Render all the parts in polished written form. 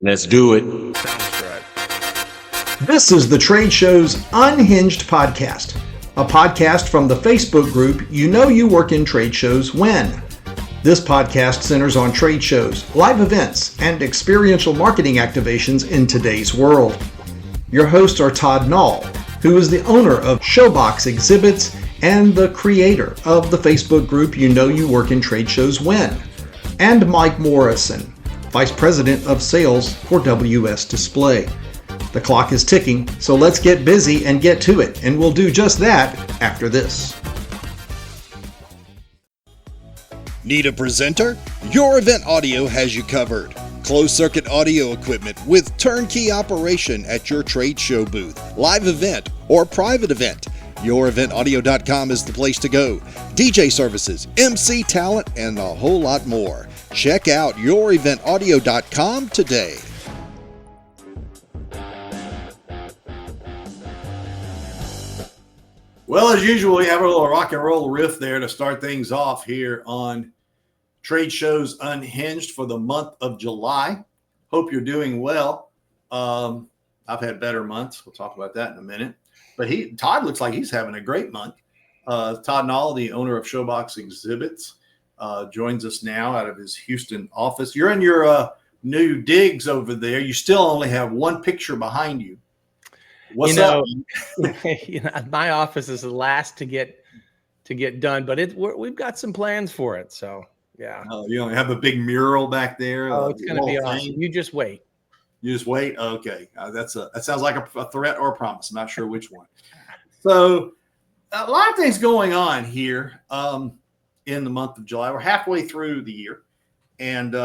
Let's do it. Sounds right. This is the Trade Show's Unhinged podcast, a podcast from the Facebook group You Know You Work in Trade Shows When. This podcast centers on trade shows, live events, and experiential marketing activations in today's world. Your hosts are Todd Nall, who is the owner of Showbox Exhibits and the creator of the Facebook group You Know You Work in Trade Shows When, and Mike Morrison, Vice President of Sales for WS Display. The clock is ticking, so let's get busy and get to it, and we'll do just that after this. Need a presenter? Your Event Audio has you covered. Closed-circuit audio equipment with turnkey operation at your trade show booth, live event, or private event. YourEventAudio.com is the place to go. DJ services, MC talent, and a whole lot more. Check out YourEventAudio.com today. Well, as usual, we have a little rock and roll riff there to start things off here on Trade Shows Unhinged for the month of July. Hope you're doing well. I've had better months. We'll talk about that in a minute. But Todd looks like he's having a great month. Todd Nall, the owner of Showbox Exhibits, joins us now out of his Houston office. You're in your new digs over there. You still only have one picture behind you. What's up? My office is the last to get done, but we've got some plans for it. So yeah. You only have a big mural back there. Oh, it's going to be awesome. You just wait. You just wait. Okay, that sounds like a threat or a promise. I'm not sure which one. So a lot of things going on here in the month of July. We're halfway through the year, and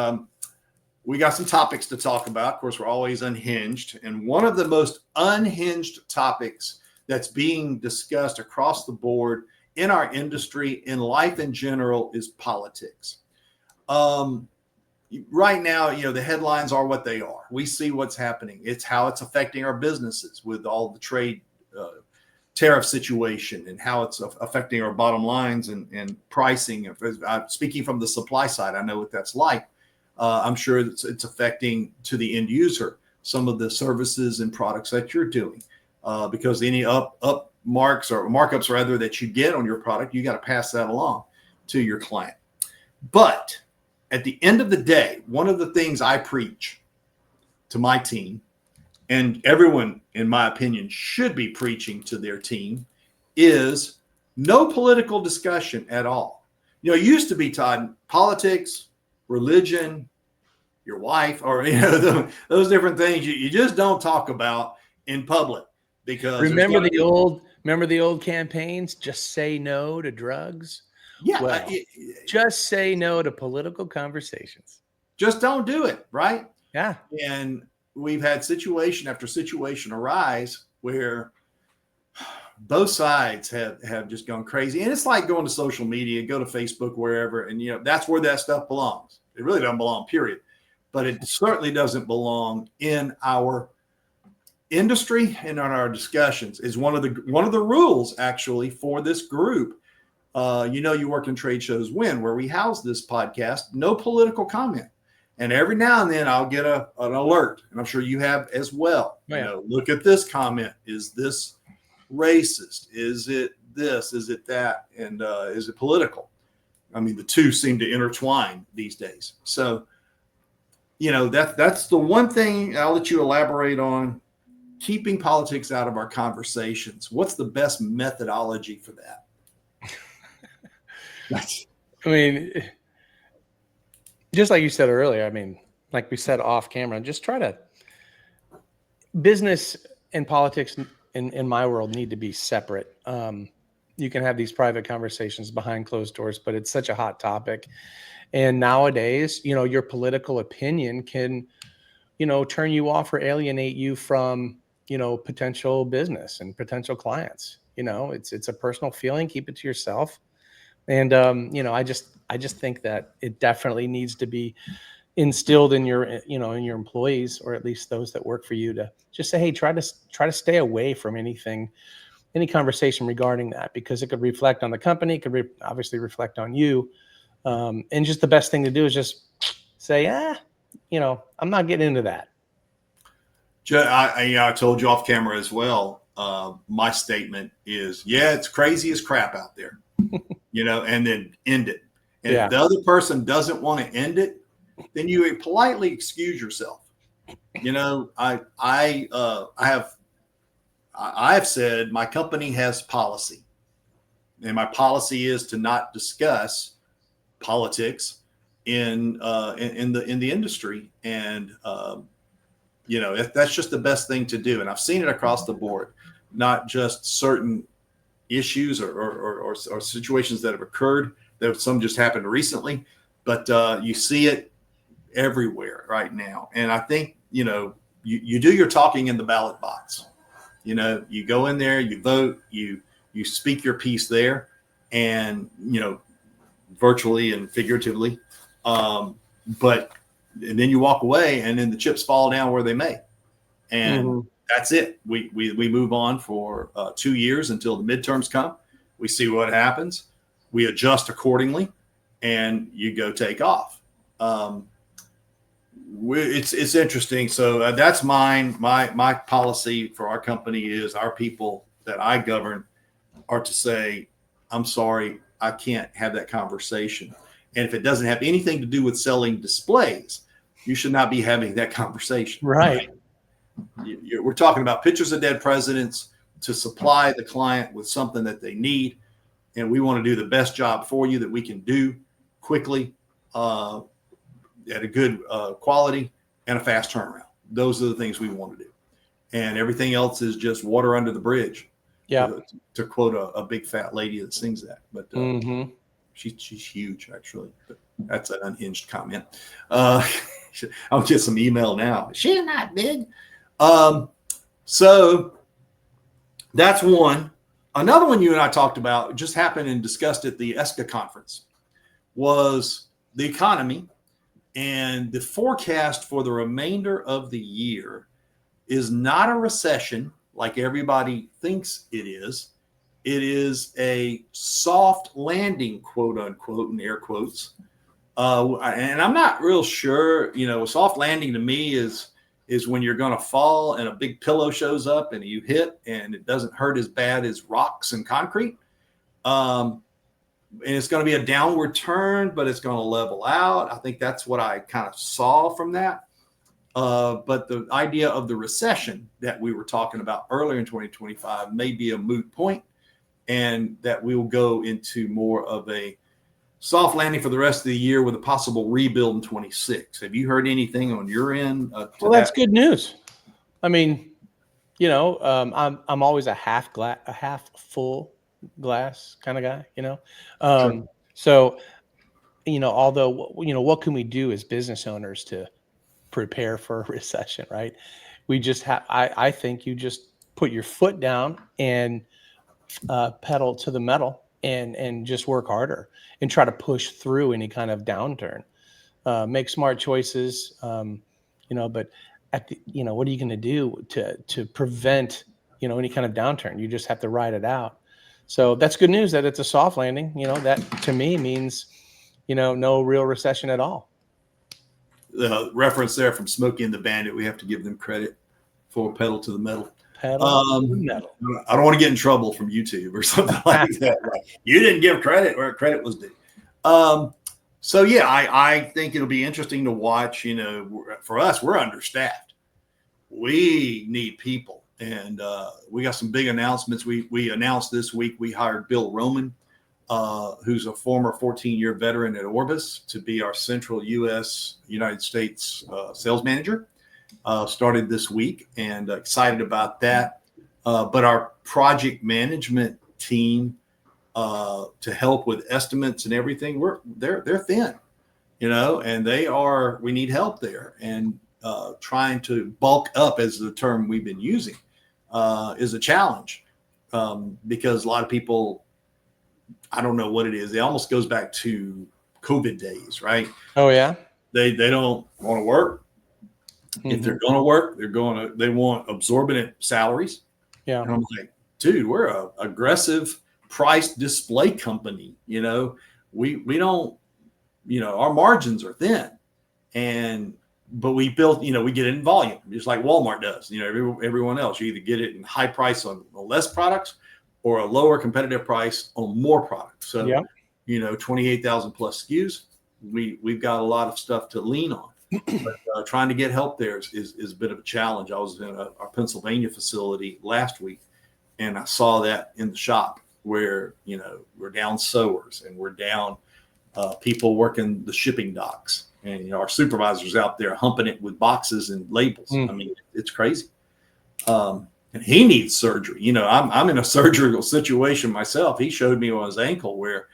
we got some topics to talk about. Of course, we're always unhinged, and one of the most unhinged topics that's being discussed across the board in our industry, in life in general, is politics. Right now, the headlines are what they are. We see what's happening. It's how it's affecting our businesses with all the trade tariff situation and how it's affecting our bottom lines and pricing. Speaking from the supply side, I know what that's like. I'm sure it's affecting to the end user some of the services and products that you're doing because any markups rather that you get on your product, you got to pass that along to your client. But at the end of the day, one of the things I preach to my team, and everyone, in my opinion, should be preaching to their team, is no political discussion at all. It used to be, Todd, politics, religion, your wife, or those different things you just don't talk about in public because remember the old campaigns. Just say no to drugs. Yeah, well, just say no to political conversations. Just don't do it, right? Yeah. And we've had situation after situation arise where both sides have just gone crazy. And it's like going to social media, go to Facebook, wherever, and that's where that stuff belongs. It really doesn't belong, period. But it certainly doesn't belong in our industry and in our discussions. Is one of the rules actually for this group. You work in Trade Shows When, where we house this podcast, no political comment. And every now and then I'll get an alert, and I'm sure you have as well. Yeah. Look at this comment. Is this racist? Is it this? Is it that? And is it political? I mean, the two seem to intertwine these days. So, that's the one thing I'll let you elaborate on, keeping politics out of our conversations. What's the best methodology for that? I mean, just like you said earlier, like we said off camera, just try to business and politics in my world need to be separate. You can have these private conversations behind closed doors, but it's such a hot topic. And nowadays, your political opinion can, turn you off or alienate you from, potential business and potential clients. It's a personal feeling. Keep it to yourself. And, I just think that it definitely needs to be instilled in your employees, or at least those that work for you, to just say, hey, try to stay away from any conversation regarding that, because it could reflect on the company. It could obviously reflect on you. And just the best thing to do is just say, I'm not getting into that. I told you off camera as well. My statement is, yeah, it's crazy as crap out there, and then end it. And if the other person doesn't want to end it, then you politely excuse yourself. I have said my company has policy, and my policy is to not discuss politics in the industry, and that's just the best thing to do. And I've seen it across the board, not just certain issues or situations that have occurred. That some just happened recently, but you see it everywhere right now. And I think you do your talking in the ballot box. You go in there, you vote, you speak your piece there, and virtually and figuratively, but then you walk away, and then the chips fall down where they may, and that's it. We move on for 2 years until the midterms come. We see what happens. We adjust accordingly, and you go take off. It's interesting. So that's mine. My policy for our company is our people that I govern are to say, I'm sorry, I can't have that conversation. And if it doesn't have anything to do with selling displays, you should not be having that conversation. Right. We're talking about pictures of dead presidents to supply the client with something that they need. And we want to do the best job for you that we can do quickly, at a good quality and a fast turnaround. Those are the things we want to do. And everything else is just water under the bridge. Yeah. To quote a big fat lady that sings that. But she's huge, actually. But that's an unhinged comment. I'll get some email now. She's not big. So that's one. Another one you and I talked about, just happened and discussed at the ESCA conference, was the economy, and the forecast for the remainder of the year is not a recession like everybody thinks it is. It is a soft landing, quote unquote, in air quotes. And I'm not real sure, a soft landing to me is when you're going to fall and a big pillow shows up and you hit and it doesn't hurt as bad as rocks and concrete. And it's going to be a downward turn, but it's going to level out. I think that's what I kind of saw from that. But the idea of the recession that we were talking about earlier in 2025 may be a moot point, and that we will go into more of a soft landing for the rest of the year with a possible rebuild in 26. Have you heard anything on your end? Well, that's good news. I mean, I'm always a half full glass kind of guy, Sure. So, although, what can we do as business owners to prepare for a recession, right? We just have, I think you just put your foot down and pedal to the metal and just work harder and try to push through any kind of downturn, make smart choices, but what are you going to do to prevent, any kind of downturn? You just have to ride it out. So that's good news that it's a soft landing. That to me means, no real recession at all. The reference there from Smokey and the Bandit, we have to give them credit for pedal to the metal. Pedal to the metal. I don't want to get in trouble from YouTube or something like that. Right? You didn't give credit where credit was due. So yeah, I think it'll be interesting to watch. For us, we're understaffed. We need people, and we got some big announcements. We announced this week we hired Bill Roman, who's a former 14-year veteran at Orbis, to be our central United States sales manager. Started this week, and excited about that. But our project management team, to help with estimates and everything, they're thin, and we need help there. And trying to bulk up, as the term we've been using, is a challenge, because a lot of people, I don't know what it is. It almost goes back to COVID days, right? Oh yeah. They don't want to work. If they're going to work, they want absorbent salaries. Yeah. And I'm like, dude, we're a aggressive price display company. We don't, our margins are thin, and but we built, we get it in volume, just like Walmart does. Everyone else, you either get it in high price on less products or a lower competitive price on more products. So, 28,000 plus SKUs, we've got a lot of stuff to lean on. But trying to get help there is a bit of a challenge. I was in our Pennsylvania facility last week, and I saw that in the shop where, we're down sewers and we're down people working the shipping docks. And, our supervisor's out there humping it with boxes and labels. I mean, it's crazy. And he needs surgery. I'm in a surgical situation myself. He showed me on his ankle where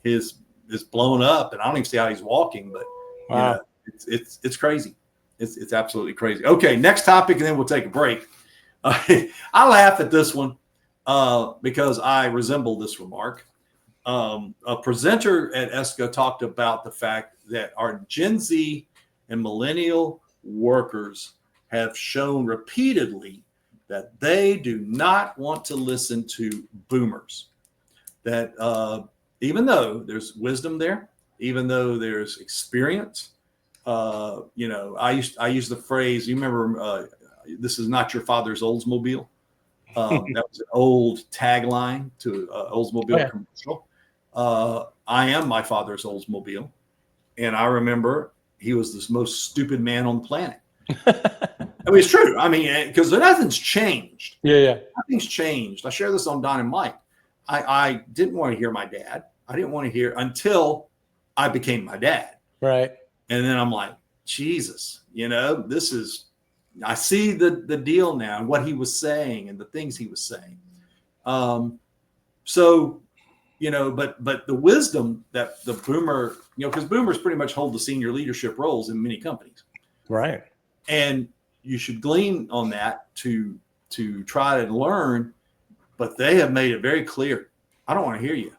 his is blown up, and I don't even see how he's walking, but wow. It's crazy. It's absolutely crazy. Okay, next topic, and then we'll take a break. I laugh at this one because I resemble this remark. A presenter at ESCA talked about the fact that our Gen Z and millennial workers have shown repeatedly that they do not want to listen to boomers. That even though there's wisdom there, even though there's experience, I use the phrase, you remember, this is not your father's Oldsmobile. That was an old tagline to Oldsmobile commercial. I am my father's Oldsmobile. And I remember he was the most stupid man on the planet. I mean, it's true. I mean, because nothing's changed. Yeah. Nothing's changed. I share this on Don and Mike. I didn't want to hear my dad. I didn't want to hear until I became my dad. Right. And then I'm like, Jesus, I see the deal now and what he was saying and the things he was saying. But the wisdom that the boomer, because boomers pretty much hold the senior leadership roles in many companies. Right. And you should glean on that to try to learn, but they have made it very clear. I don't want to hear you.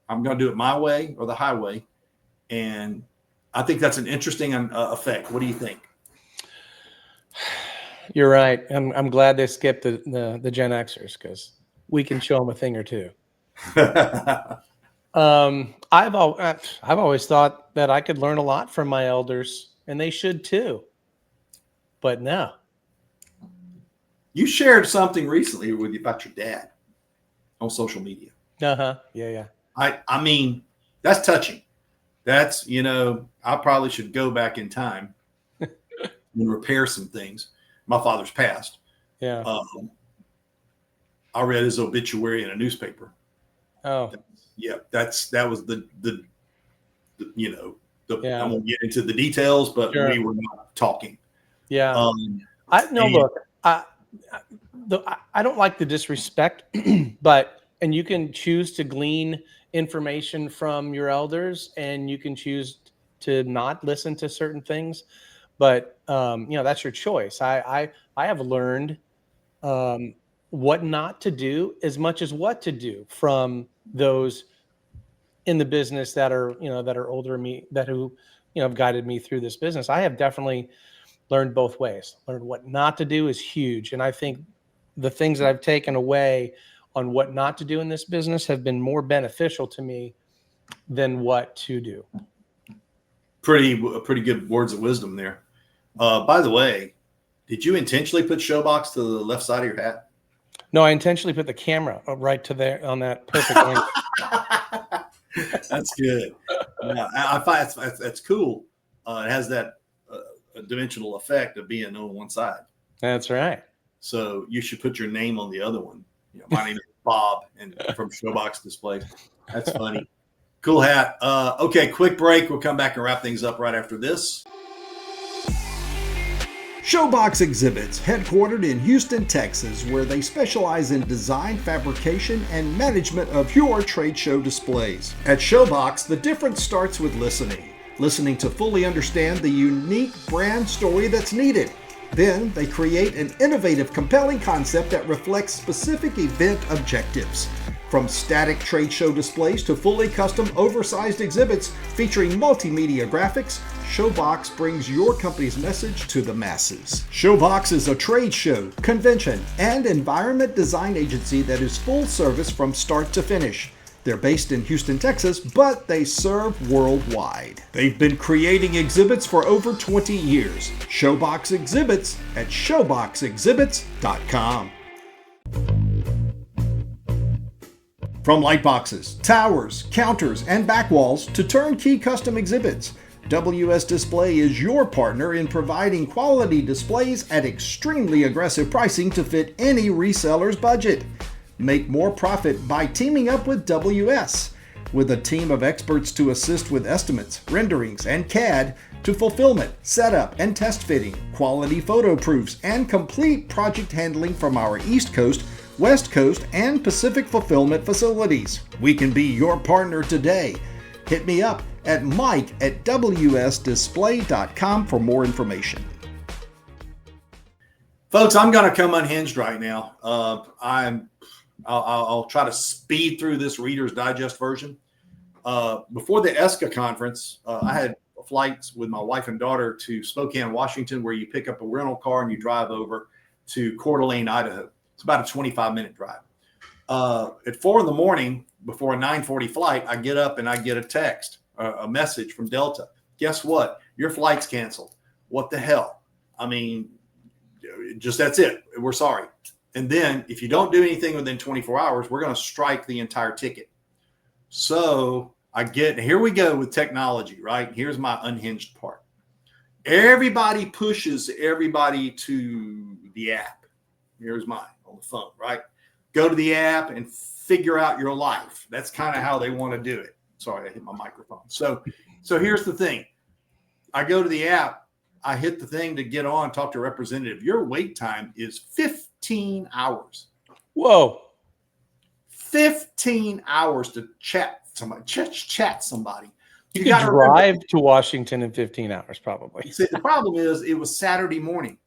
I'm going to do it my way or the highway. And I think that's an interesting effect. What do you think? You're right. I'm glad they skipped the Gen Xers because we can show them a thing or two. I've always thought that I could learn a lot from my elders, and they should too. But no. You shared something recently about your dad on social media. Yeah. I mean, that's touching. That's, I probably should go back in time and repair some things. My father's passed. Yeah. I read his obituary in a newspaper. Oh. Yeah, that was the I won't get into the details, but sure. We were not talking. Yeah. Look, I don't like the disrespect, and you can choose to glean information from your elders, and you can choose to not listen to certain things, but that's your choice. I have learned what not to do as much as what to do from those in the business that are older than me, who have guided me through this business. I have definitely learned both ways. Learned what not to do is huge. And I think the things that I've taken away on what not to do in this business have been more beneficial to me than what to do. Pretty good words of wisdom there. By the way, did you intentionally put Showbox to the left side of your hat? No, I intentionally put the camera right to there on that perfect angle. That's good. I find that's cool. It has that dimensional effect of being on one side. That's right. So you should put your name on the other one. My name is Bob, and from Showbox Displays. That's funny. Cool hat. Okay, quick break. We'll come back and wrap things up right after this. Showbox Exhibits, headquartered in Houston, Texas, where they specialize in design, fabrication, and management of your trade show displays. At Showbox, the difference starts with listening to fully understand the unique brand story that's needed. Then they create an innovative, compelling concept that reflects specific event objectives. From static trade show displays to fully custom oversized exhibits featuring multimedia graphics, Showbox brings your company's message to the masses. Showbox is a trade show, convention, and environment design agency that is full service from start to finish. They're based in Houston, Texas, but they serve worldwide. They've been creating exhibits for over 20 years. Showbox Exhibits at showboxexhibits.com. From light boxes, towers, counters, and back walls to turnkey custom exhibits, WS Display is your partner in providing quality displays at extremely aggressive pricing to fit any reseller's budget. Make more profit by teaming up with WS. With a team of experts to assist with estimates, renderings, and CAD to fulfillment, setup, and test fitting, quality photo proofs, and complete project handling from our East Coast, West Coast, and Pacific fulfillment facilities. We can be your partner today. Hit me up at mike@wsdisplay.com for more information. Folks, I'm going to come unhinged right now. I'll try to speed through this Reader's Digest version. Before the ESCA conference, I had flights with my wife and daughter to Spokane, Washington, where you pick up a rental car and you drive over to Coeur d'Alene, Idaho. It's about a 25-minute drive. At 4 a.m, before a 9:40 flight, I get up and I get a text, a message from Delta. Guess what? Your flight's canceled. What the hell? I mean, just that's it. We're sorry. And then if you don't do anything within 24 hours, we're going to strike the entire ticket. So here we go with technology, right? Here's my unhinged part. Everybody pushes everybody to the app. Here's mine on the phone, right? Go to the app and figure out your life. That's kind of how they want to do it. Sorry, I hit my microphone. So here's the thing. I go to the app. I hit the thing to get on, talk to a representative. Your wait time is 15 hours. Whoa. 15 hours to chat somebody. Chat somebody. You could drive to Washington in 15 hours, probably. See, the problem is it was Saturday morning.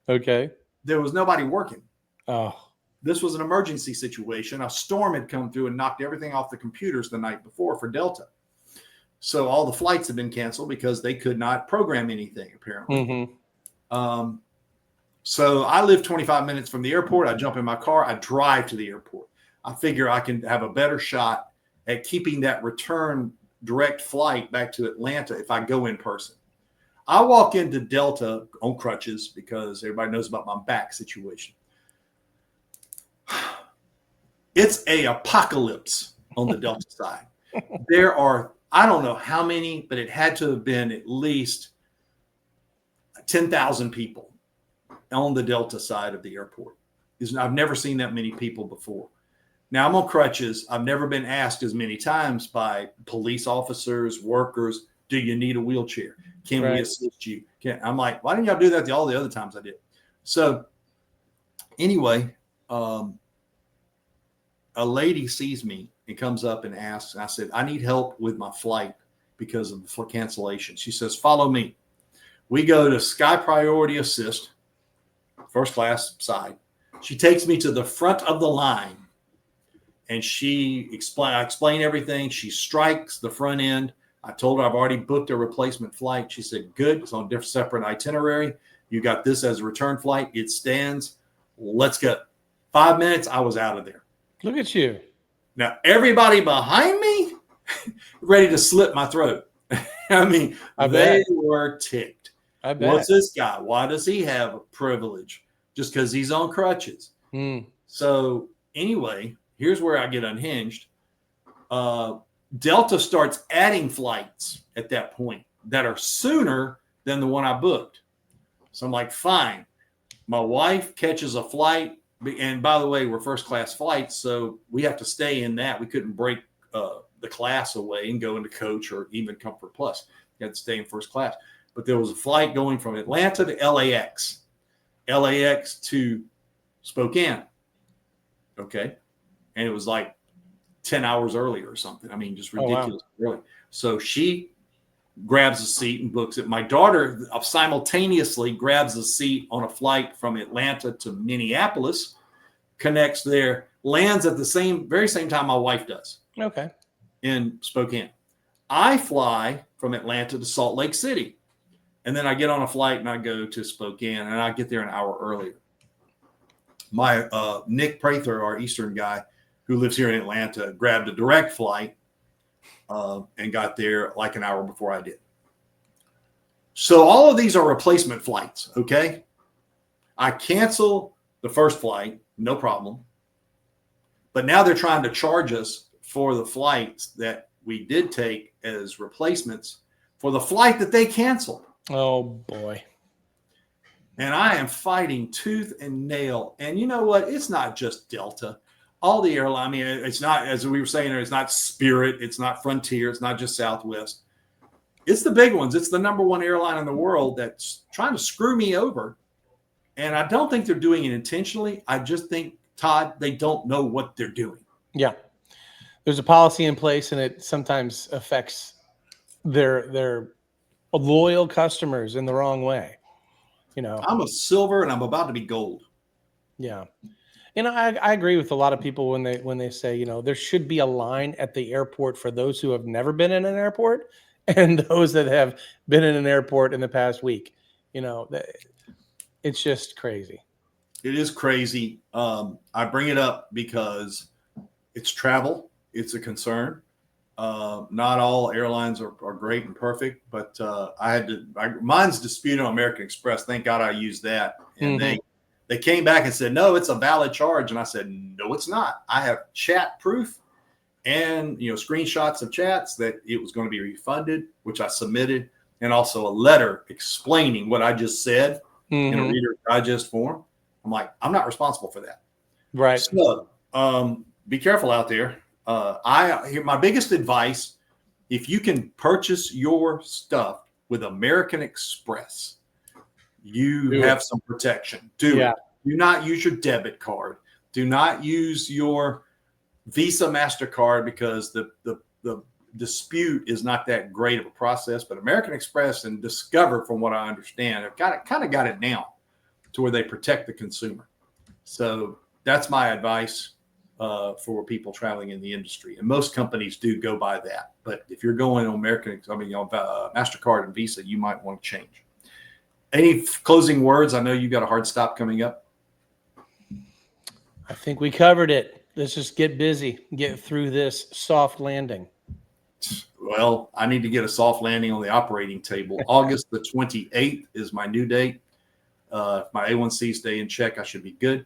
Okay. There was nobody working. Oh. This was an emergency situation. A storm had come through and knocked everything off the computers the night before for Delta. So all the flights had been canceled because they could not program anything, apparently. Mm-hmm. So I live 25 minutes from the airport. I jump in my car. I drive to the airport. I figure I can have a better shot at keeping that return direct flight back to Atlanta if I go in person. I walk into Delta on crutches because everybody knows about my back situation. It's a apocalypse on the Delta side. There are, I don't know how many, but it had to have been at least 10,000 people on the Delta side of the airport. I've never seen that many people before. Now I'm on crutches. I've never been asked as many times by police officers, workers, do you need a wheelchair? Can we assist you? I'm like, why didn't y'all do that all the other times I did? So anyway, a lady sees me and comes up and asks, and I said, I need help with my flight because of the cancellation. She says, follow me. We go to Sky Priority Assist, first class side. She takes me to the front of the line and I explain everything. She strikes the front end. I told her I've already booked a replacement flight. She said, good. It's on a different separate itinerary. You got this as a return flight. It stands. Let's go. 5 minutes. I was out of there. Look at you. Now, everybody behind me ready to slit my throat. I mean, they were ticked. I bet. What's this guy? Why does he have a privilege? Just because he's on crutches. So anyway, here's where I get unhinged. Delta starts adding flights at that point that are sooner than the one I booked. So I'm like, fine. My wife catches a flight. And by the way, we're first class flights, so we have to stay in that. We couldn't break the class away and go into coach or even Comfort Plus. You had to stay in first class. But there was a flight going from Atlanta to LAX to Spokane. Okay. And it was like 10 hours earlier or something. I mean, just ridiculous early. So she grabs a seat and books it. My daughter simultaneously grabs a seat on a flight from Atlanta to Minneapolis, connects there, lands at the very same time my wife does. Okay. In Spokane. I fly from Atlanta to Salt Lake City. And then I get on a flight and I go to Spokane and I get there an hour earlier. My Nick Prather, our Eastern guy, who lives here in Atlanta, grabbed a direct flight and got there like an hour before I did. So all of these are replacement flights, okay? I cancel the first flight, no problem. But now they're trying to charge us for the flights that we did take as replacements for the flight that they canceled. Oh, boy. And I am fighting tooth and nail. And you know what? It's not just Delta. All the airlines, I mean, it's not, as we were saying, it's not Spirit, it's not Frontier, it's not just Southwest. It's the big ones. It's the number one airline in the world that's trying to screw me over. And I don't think they're doing it intentionally. I just think, Todd, they don't know what they're doing. Yeah. There's a policy in place, and it sometimes affects their loyal customers in the wrong way. You know, I'm a silver and I'm about to be gold. Yeah. And I agree with a lot of people when they say, you know, there should be a line at the airport for those who have never been in an airport and those that have been in an airport in the past week. You know, it's just crazy. It is crazy. I bring it up because it's travel. It's a concern. Not all airlines are great and perfect, but mine's disputed on American Express. Thank God I used that. And they came back and said, no, it's a valid charge. And I said, no, it's not. I have chat proof and, you know, screenshots of chats that it was going to be refunded, which I submitted, and also a letter explaining what I just said in a Reader's Digest form. I'm like, I'm not responsible for that. Right. So be careful out there. My biggest advice, if you can purchase your stuff with American Express, you have some protection. Do it. Do not use your debit card. Do not use your Visa, MasterCard, because the dispute is not that great of a process. But American Express and Discover, from what I understand, have kind of got it down to where they protect the consumer. So that's my advice for people traveling in the industry. And most companies do go by that. But if you're going on MasterCard and Visa, you might want to change. Any closing words? I know you got a hard stop coming up. I think we covered it. Let's just get busy, get through this soft landing. Well, I need to get a soft landing on the operating table. August the 28th is my new date. If my A1C stay in check, I should be good.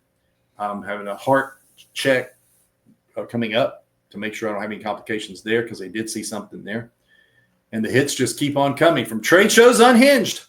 I'm having a heart check coming up to make sure I don't have any complications there, because they did see something there. And the hits just keep on coming from Trade Shows Unhinged.